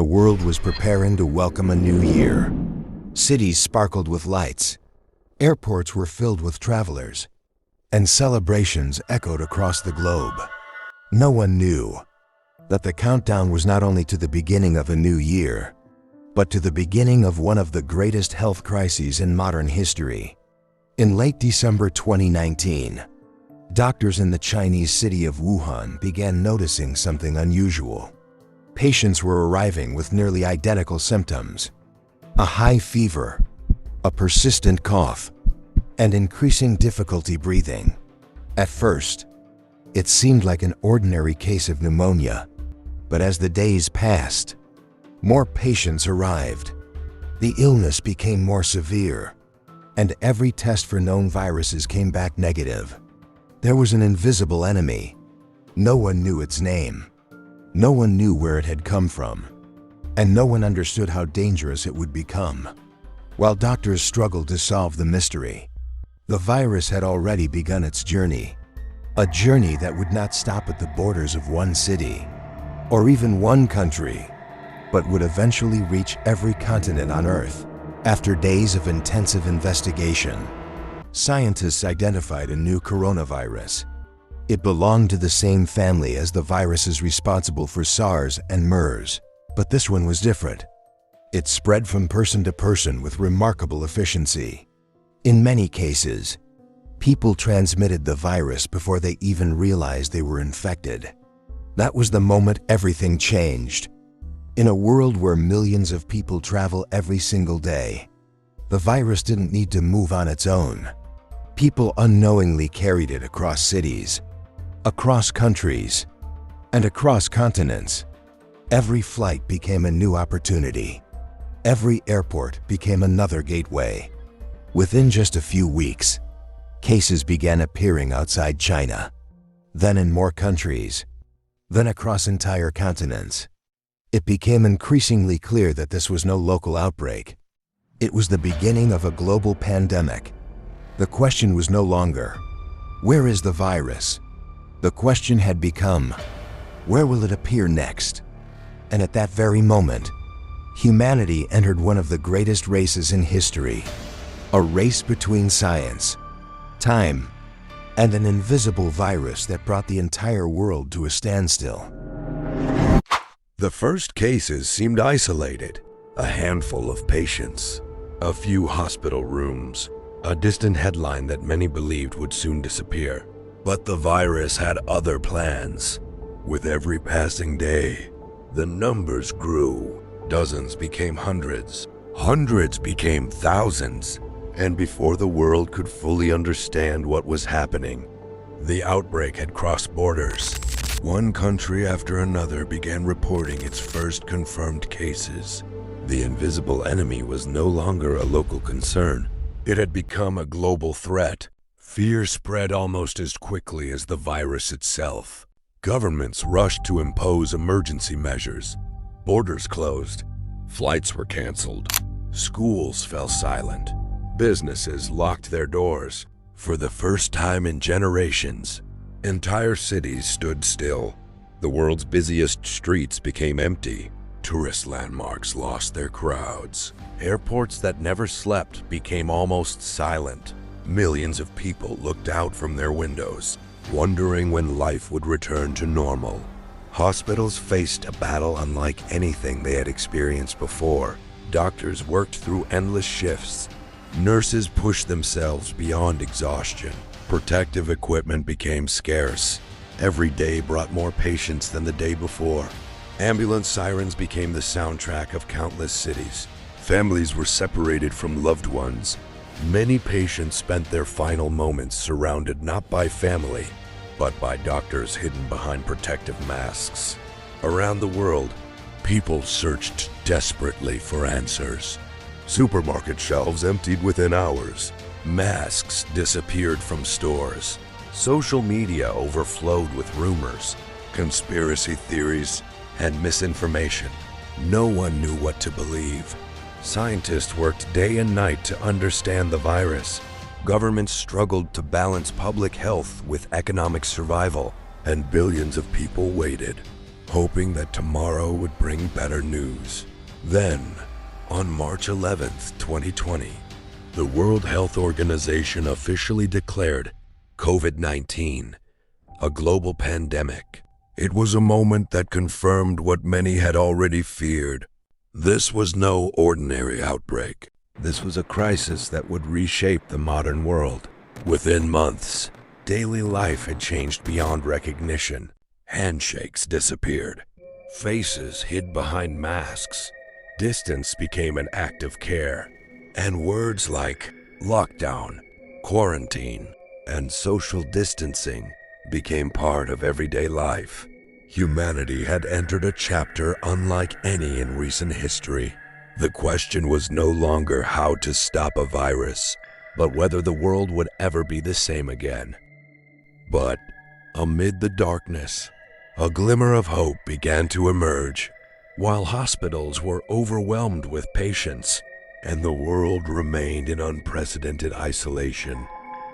The world was preparing to welcome a new year. Cities sparkled with lights. Airports were filled with travelers. And celebrations echoed across the globe. No one knew that the countdown was not only to the beginning of a new year, but to the beginning of one of the greatest health crises in modern history. In late December 2019, doctors in the Chinese city of Wuhan began noticing something unusual. Patients were arriving with nearly identical symptoms: a high fever, a persistent cough, and increasing difficulty breathing. At first, it seemed like an ordinary case of pneumonia, but as the days passed, more patients arrived. The illness became more severe, and every test for known viruses came back negative. There was an invisible enemy. No one knew its name. No one knew where it had come from, and no one understood how dangerous it would become. While doctors struggled to solve the mystery, the virus had already begun its journey. A journey that would not stop at the borders of one city, or even one country, but would eventually reach every continent on Earth. After days of intensive investigation, scientists identified a new coronavirus. It belonged to the same family as the viruses responsible for SARS and MERS, but this one was different. It spread from person to person with remarkable efficiency. In many cases, people transmitted the virus before they even realized they were infected. That was the moment everything changed. In a world where millions of people travel every single day, the virus didn't need to move on its own. People unknowingly carried it across cities, across countries, and across continents. Every flight became a new opportunity. Every airport became another gateway. Within just a few weeks, cases began appearing outside China, then in more countries, then across entire continents. It became increasingly clear that this was no local outbreak. It was the beginning of a global pandemic. The question was no longer, where is the virus? The question had become, where will it appear next? And at that very moment, humanity entered one of the greatest races in history. A race between science, time, and an invisible virus that brought the entire world to a standstill. The first cases seemed isolated. A handful of patients, a few hospital rooms, a distant headline that many believed would soon disappear. But the virus had other plans. With every passing day, the numbers grew. Dozens became hundreds. Hundreds became thousands. And before the world could fully understand what was happening, the outbreak had crossed borders. One country after another began reporting its first confirmed cases. The invisible enemy was no longer a local concern. It had become a global threat. Fear spread almost as quickly as the virus itself. Governments rushed to impose emergency measures. Borders closed. Flights were canceled. Schools fell silent. Businesses locked their doors. For the first time in generations, entire cities stood still. The world's busiest streets became empty. Tourist landmarks lost their crowds. Airports that never slept became almost silent. Millions of people looked out from their windows, wondering when life would return to normal. Hospitals faced a battle unlike anything they had experienced before. Doctors worked through endless shifts. Nurses pushed themselves beyond exhaustion. Protective equipment became scarce. Every day brought more patients than the day before. Ambulance sirens became the soundtrack of countless cities. Families were separated from loved ones. Many patients spent their final moments surrounded not by family, but by doctors hidden behind protective masks. Around the world, people searched desperately for answers. Supermarket shelves emptied within hours. Masks disappeared from stores. Social media overflowed with rumors, conspiracy theories, and misinformation. No one knew what to believe. Scientists worked day and night to understand the virus. Governments struggled to balance public health with economic survival, and billions of people waited, hoping that tomorrow would bring better news. Then, on March 11th, 2020, the World Health Organization officially declared COVID-19 a global pandemic. It was a moment that confirmed what many had already feared. This was no ordinary outbreak. This was a crisis that would reshape the modern world. Within months, daily life had changed beyond recognition. Handshakes disappeared. Faces hid behind masks. Distance became an act of care. And words like lockdown, quarantine, and social distancing became part of everyday life. Humanity had entered a chapter unlike any in recent history. The question was no longer how to stop a virus, but whether the world would ever be the same again. But amid the darkness, a glimmer of hope began to emerge. While hospitals were overwhelmed with patients and the world remained in unprecedented isolation,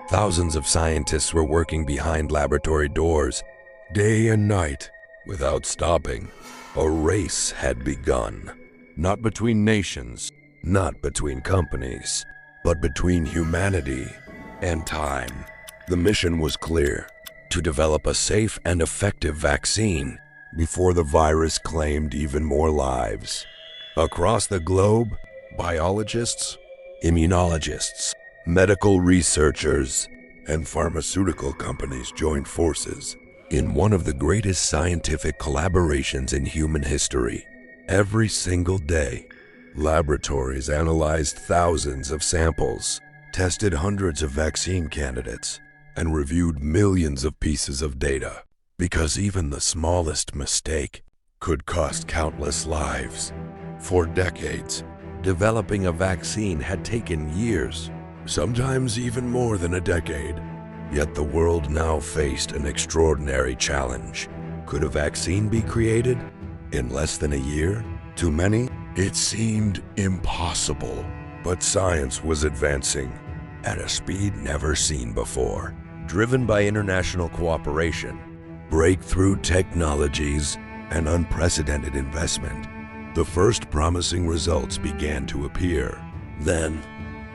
thousands of scientists were working behind laboratory doors, day and night, without stopping. A race had begun, not between nations, not between companies, but between humanity and time. The mission was clear: to develop a safe and effective vaccine before the virus claimed even more lives. Across the globe, biologists, immunologists, medical researchers, and pharmaceutical companies joined forces in one of the greatest scientific collaborations in human history. Every single day, laboratories analyzed thousands of samples, tested hundreds of vaccine candidates, and reviewed millions of pieces of data, because even the smallest mistake could cost countless lives. For decades, developing a vaccine had taken years, sometimes even more than a decade. Yet the world now faced an extraordinary challenge. Could a vaccine be created in less than a year? To many, it seemed impossible. But science was advancing at a speed never seen before. Driven by international cooperation, breakthrough technologies, and unprecedented investment, the first promising results began to appear. Then,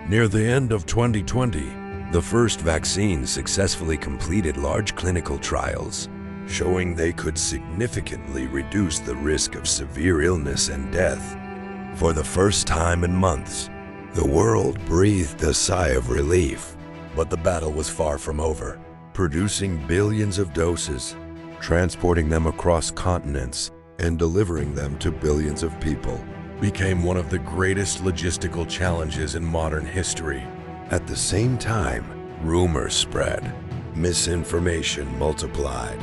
near the end of 2020, the first vaccines successfully completed large clinical trials, showing they could significantly reduce the risk of severe illness and death. For the first time in months, the world breathed a sigh of relief. But the battle was far from over. Producing billions of doses, transporting them across continents, and delivering them to billions of people became one of the greatest logistical challenges in modern history. At the same time, rumors spread, misinformation multiplied,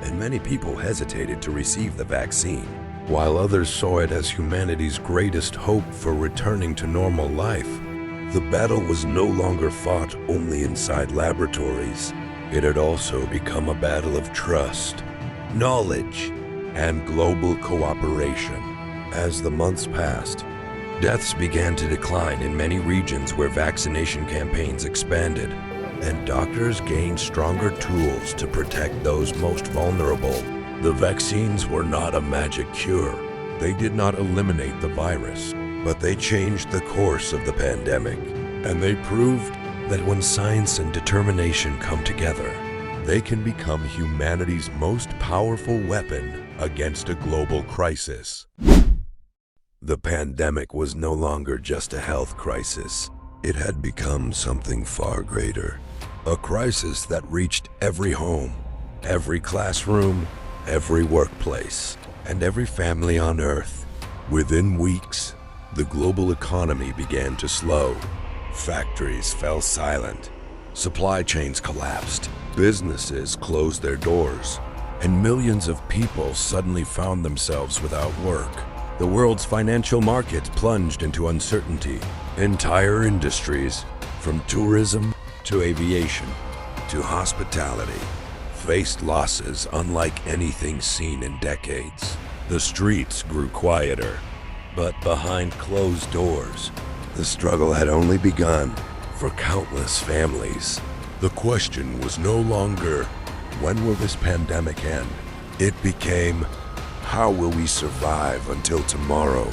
and many people hesitated to receive the vaccine, while others saw it as humanity's greatest hope for returning to normal life. The battle was no longer fought only inside laboratories. It had also become a battle of trust, knowledge, and global cooperation. As the months passed, deaths began to decline in many regions where vaccination campaigns expanded, and doctors gained stronger tools to protect those most vulnerable. The vaccines were not a magic cure. They did not eliminate the virus, but they changed the course of the pandemic. And they proved that when science and determination come together, they can become humanity's most powerful weapon against a global crisis. The pandemic was no longer just a health crisis. It had become something far greater. A crisis that reached every home, every classroom, every workplace, and every family on Earth. Within weeks, the global economy began to slow. Factories fell silent. Supply chains collapsed. Businesses closed their doors. And millions of people suddenly found themselves without work. The world's financial markets plunged into uncertainty. Entire industries, from tourism to aviation to hospitality, faced losses unlike anything seen in decades. The streets grew quieter, but behind closed doors, the struggle had only begun for countless families. The question was no longer, when will this pandemic end? It became, How will we survive until tomorrow?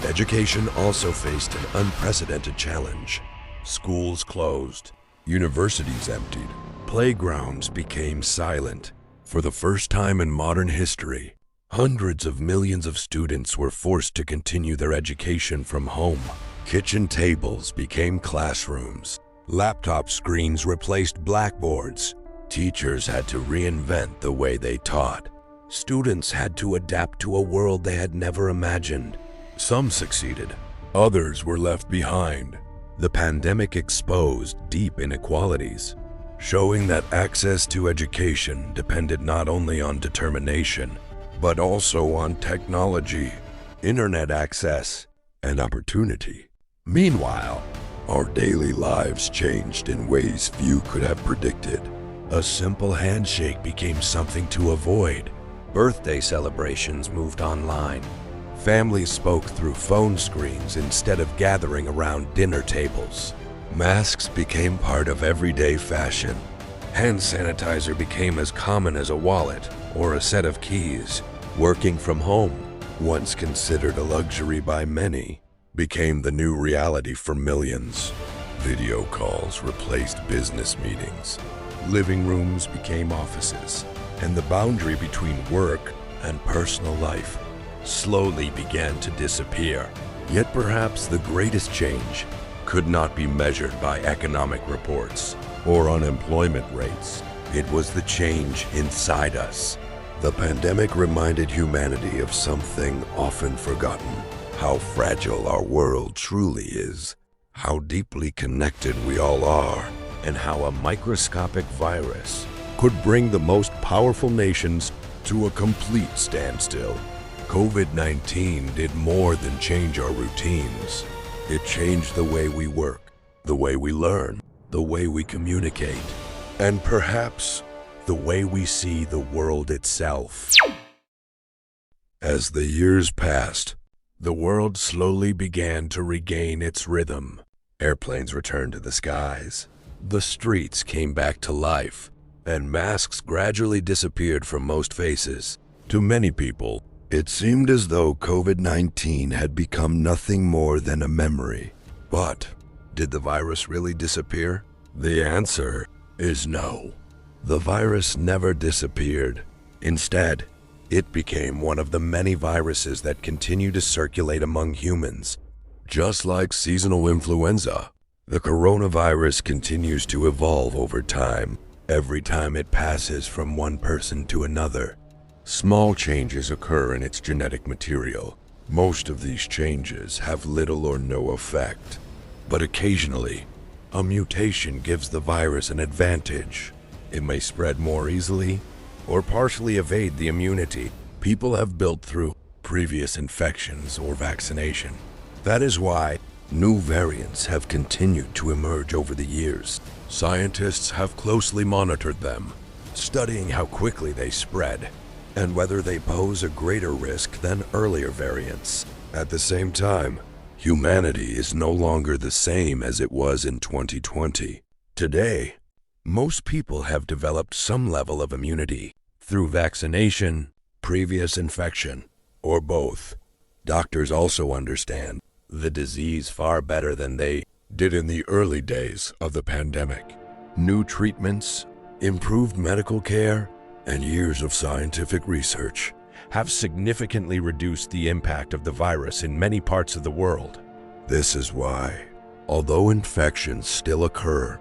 Education also faced an unprecedented challenge. Schools closed, universities emptied, playgrounds became silent. For the first time in modern history, hundreds of millions of students were forced to continue their education from home. Kitchen tables became classrooms. Laptop screens replaced blackboards. Teachers had to reinvent the way they taught. Students had to adapt to a world they had never imagined. Some succeeded, others were left behind. The pandemic exposed deep inequalities, showing that access to education depended not only on determination, but also on technology, internet access, and opportunity. Meanwhile, our daily lives changed in ways few could have predicted. A simple handshake became something to avoid. Birthday celebrations moved online. Families spoke through phone screens instead of gathering around dinner tables. Masks became part of everyday fashion. Hand sanitizer became as common as a wallet or a set of keys. Working from home, once considered a luxury by many, became the new reality for millions. Video calls replaced business meetings. Living rooms became offices, and the boundary between work and personal life slowly began to disappear. Yet perhaps the greatest change could not be measured by economic reports or unemployment rates. It was the change inside us. The pandemic reminded humanity of something often forgotten: how fragile our world truly is, how deeply connected we all are, and how a microscopic virus could bring the most powerful nations to a complete standstill. COVID-19 did more than change our routines. It changed the way we work, the way we learn, the way we communicate, and perhaps the way we see the world itself. As the years passed, the world slowly began to regain its rhythm. Airplanes returned to the skies. The streets came back to life, and masks gradually disappeared from most faces. To many people, it seemed as though COVID-19 had become nothing more than a memory. But did the virus really disappear? The answer is no. The virus never disappeared. Instead, it became one of the many viruses that continue to circulate among humans. Just like seasonal influenza, the coronavirus continues to evolve over time. Every time it passes from one person to another, small changes occur in its genetic material. Most of these changes have little or no effect, but occasionally, a mutation gives the virus an advantage. It may spread more easily or partially evade the immunity people have built through previous infections or vaccination. That is why new variants have continued to emerge over the years. Scientists have closely monitored them, studying how quickly they spread and whether they pose a greater risk than earlier variants. At the same time, humanity is no longer the same as it was in 2020. Today, most people have developed some level of immunity through vaccination, previous infection, or both. Doctors also understand the disease far better than they did in the early days of the pandemic. New treatments, improved medical care, and years of scientific research have significantly reduced the impact of the virus in many parts of the world. This is why, although infections still occur,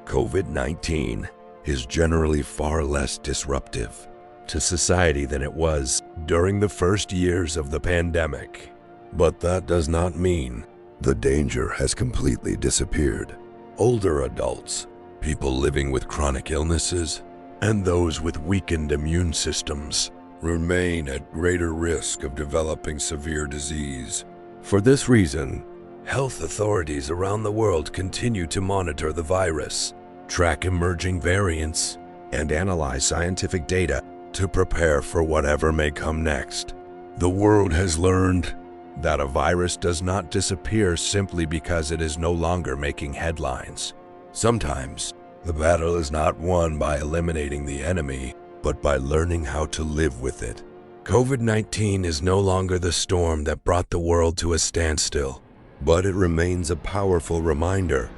COVID-19 is generally far less disruptive to society than it was during the first years of the pandemic. But that does not mean the danger has completely disappeared. Older adults, people living with chronic illnesses, and those with weakened immune systems remain at greater risk of developing severe disease. For this reason, health authorities around the world continue to monitor the virus, track emerging variants, and analyze scientific data to prepare for whatever may come next. The world has learned that a virus does not disappear simply because it is no longer making headlines. Sometimes, the battle is not won by eliminating the enemy, but by learning how to live with it. COVID-19 is no longer the storm that brought the world to a standstill, but it remains a powerful reminder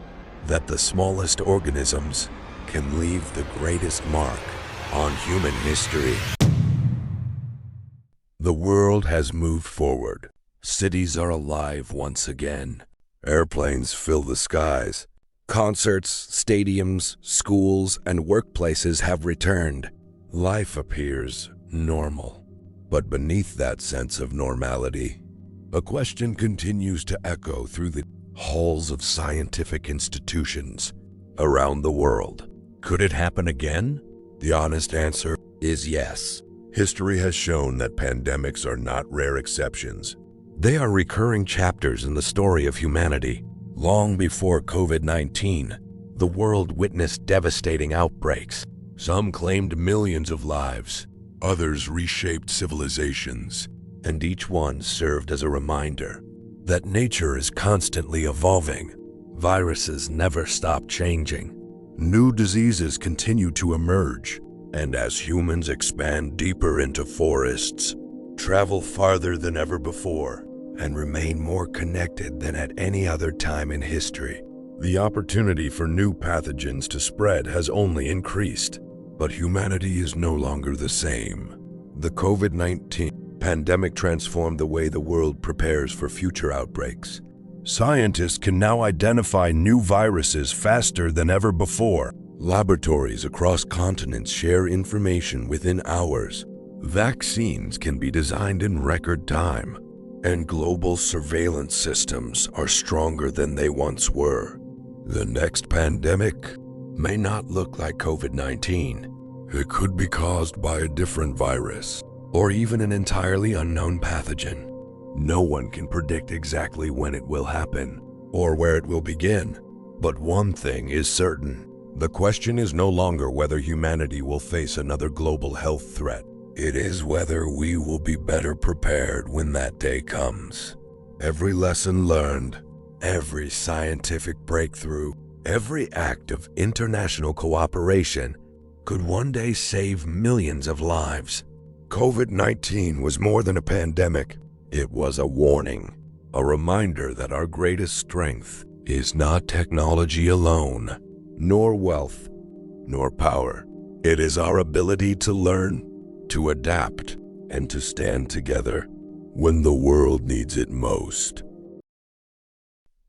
that the smallest organisms can leave the greatest mark on human history. The world has moved forward. Cities are alive once again. Airplanes fill the skies. Concerts, stadiums, schools, and workplaces have returned. Life appears normal. But beneath that sense of normality, a question continues to echo through the halls of scientific institutions around the world. Could it happen again? The honest answer is yes. History has shown that pandemics are not rare exceptions. They are recurring chapters in the story of humanity. Long before COVID-19, the world witnessed devastating outbreaks. Some claimed millions of lives. Others reshaped civilizations. And each one served as a reminder that nature is constantly evolving. Viruses never stop changing. New diseases continue to emerge. And as humans expand deeper into forests, travel farther than ever before, and remain more connected than at any other time in history, the opportunity for new pathogens to spread has only increased. But humanity is no longer the same. The COVID-19 pandemic transformed the way the world prepares for future outbreaks. Scientists can now identify new viruses faster than ever before. Laboratories across continents share information within hours. Vaccines can be designed in record time, and global surveillance systems are stronger than they once were. The next pandemic may not look like COVID-19. It could be caused by a different virus, or even an entirely unknown pathogen. No one can predict exactly when it will happen, or where it will begin. But one thing is certain. The question is no longer whether humanity will face another global health threat. It is whether we will be better prepared when that day comes. Every lesson learned, every scientific breakthrough, every act of international cooperation could one day save millions of lives. COVID-19 was more than a pandemic. It was a warning, a reminder that our greatest strength is not technology alone, nor wealth, nor power. It is our ability to learn, to adapt, and to stand together when the world needs it most.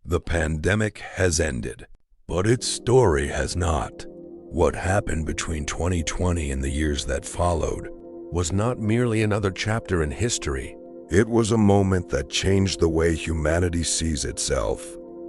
The pandemic has ended, but its story has not. What happened between 2020 and the years that followed was not merely another chapter in history. It was a moment that changed the way humanity sees itself,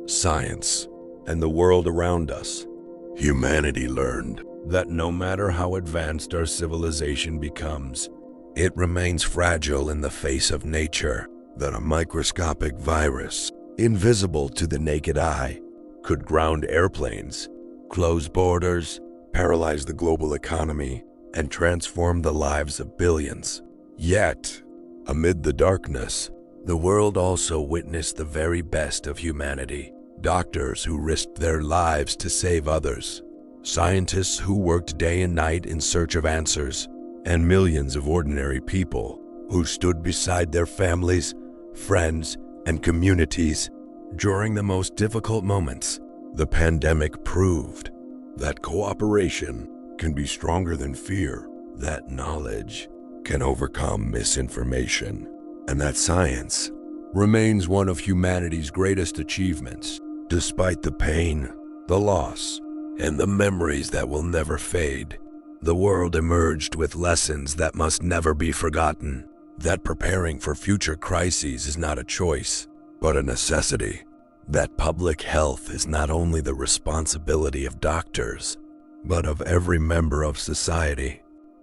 science, and the world around us. Humanity learned that no matter how advanced our civilization becomes, it remains fragile in the face of nature, that a microscopic virus, invisible to the naked eye, could ground airplanes, close borders, paralyze the global economy, and transform the lives of billions. Yet, amid the darkness, the world also witnessed the very best of humanity. Doctors who risked their lives to save others, scientists who worked day and night in search of answers, and millions of ordinary people who stood beside their families, friends, and communities during the most difficult moments. The pandemic proved that cooperation can be stronger than fear, that knowledge can overcome misinformation, and that science remains one of humanity's greatest achievements. Despite the pain, the loss, and the memories that will never fade, the world emerged with lessons that must never be forgotten. That preparing for future crises is not a choice, but a necessity. That public health is not only the responsibility of doctors, but of every member of society.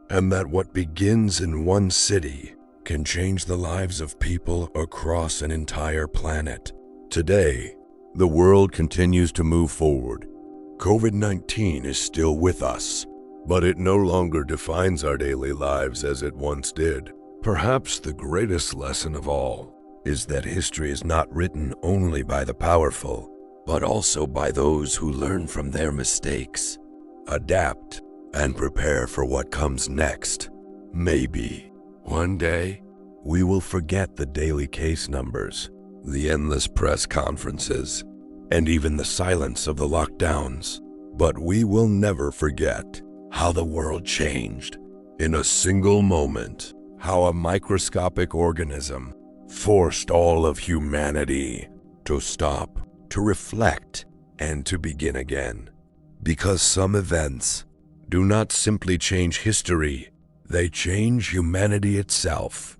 And that what begins in one city can change the lives of people across an entire planet. Today, the world continues to move forward. COVID-19 is still with us, but it no longer defines our daily lives as it once did. Perhaps the greatest lesson of all is that history is not written only by the powerful, but also by those who learn from their mistakes, adapt, and prepare for what comes next. Maybe One day, we will forget the daily case numbers, the endless press conferences, and even the silence of the lockdowns. But we will never forget how the world changed in a single moment, how a microscopic organism forced all of humanity to stop, to reflect, and to begin again. Because some events do not simply change history, they change humanity itself.